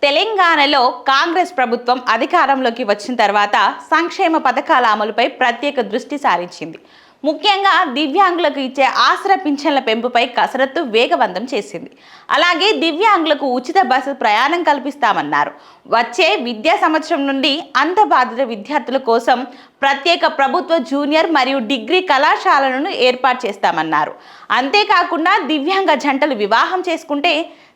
తెలంగాణలో కాంగ్రెస్ ప్రభుత్వం అధికారంలోకి వచ్చిన తర్వాత సంక్షేమ పథకాల అమలుపై ప్రత్యేక దృష్టి సారించింది. ముఖ్యంగా దివ్యాంగులకు ఇచ్చే ఆసరా పింఛన్ల పెంపుపై కసరత్తు వేగవంతం చేసింది. అలాగే దివ్యాంగులకు ఉచిత బస్సు ప్రయాణం కల్పిస్తామన్నారు. వచ్చే విద్యా సంవత్సరం నుండి అంధబాధిత విద్యార్థుల కోసం ప్రత్యేక ప్రభుత్వ జూనియర్ మరియు డిగ్రీ కళాశాలలను ఏర్పాటు చేస్తామన్నారు. అంతేకాకుండా దివ్యాంగ జంటలు వివాహం చేసుకుంటే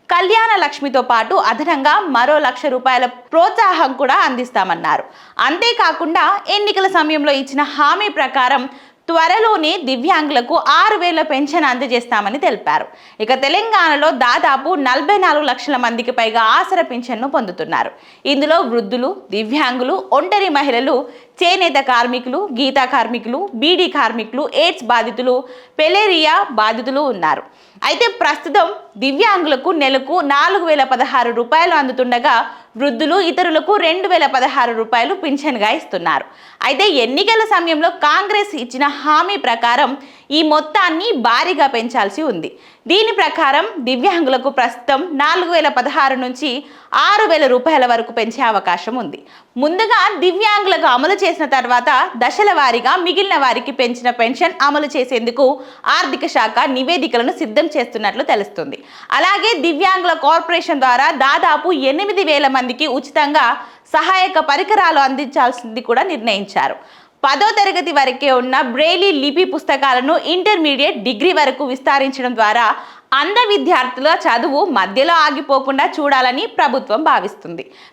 కళ్యాణ లక్ష్మితో పాటు అదనంగా మరో ₹1,00,000 ప్రోత్సాహం కూడా అందిస్తామన్నారు. అంతేకాకుండా ఎన్నికల సమయంలో ఇచ్చిన హామీ ప్రకారం త్వరలోనే దివ్యాంగులకు 6,000 పెన్షన్ అందజేస్తామని తెలిపారు. ఇక తెలంగాణలో దాదాపు 44 లక్షల మందికి పైగా ఆసరా పింఛన్ను పొందుతున్నారు. ఇందులో వృద్ధులు, దివ్యాంగులు, ఒంటరి మహిళలు, చేనేత కార్మికులు, గీతా కార్మికులు, బీడీ కార్మికులు, ఎయిడ్స్ బాధితులు, పెలేరియా బాధితులు ఉన్నారు. అయితే ప్రస్తుతం దివ్యాంగులకు నెలకు ₹4,016 అందుతుండగా వృద్ధులు, ఇతరులకు ₹2,016 పింఛన్గా ఇస్తున్నారు. అయితే ఎన్నికల సమయంలో కాంగ్రెస్ ఇచ్చిన హామీ ప్రకారం ఈ మొత్తాన్ని భారీగా పెంచాల్సి ఉంది. దీని ప్రకారం దివ్యాంగులకు ప్రస్తుతం ₹4,016 నుంచి ₹6,000 వరకు పెంచే అవకాశం ఉంది. ముందుగా దివ్యాంగులకు అమలు చేసిన తర్వాత దశల వారీగా మిగిలిన వారికి పెంచిన పెన్షన్ అమలు చేసేందుకు ఆర్థిక శాఖ నివేదికలను సిద్ధం చేస్తున్నట్లు తెలుస్తుంది. అలాగే దివ్యాంగుల కార్పొరేషన్ ద్వారా దాదాపు 8,000 మందికి ఉచితంగా సహాయక పరికరాలు అందించాల్సింది కూడా నిర్ణయించారు. 10వ తరగతి వరకే ఉన్న బ్రెయిలీ లిపి పుస్తకాలను ఇంటర్మీడియట్, డిగ్రీ వరకు విస్తరించడం ద్వారా అంధ విద్యార్థుల చదువు మధ్యలో ఆగిపోకుండా చూడాలని ప్రభుత్వం భావిస్తుంది.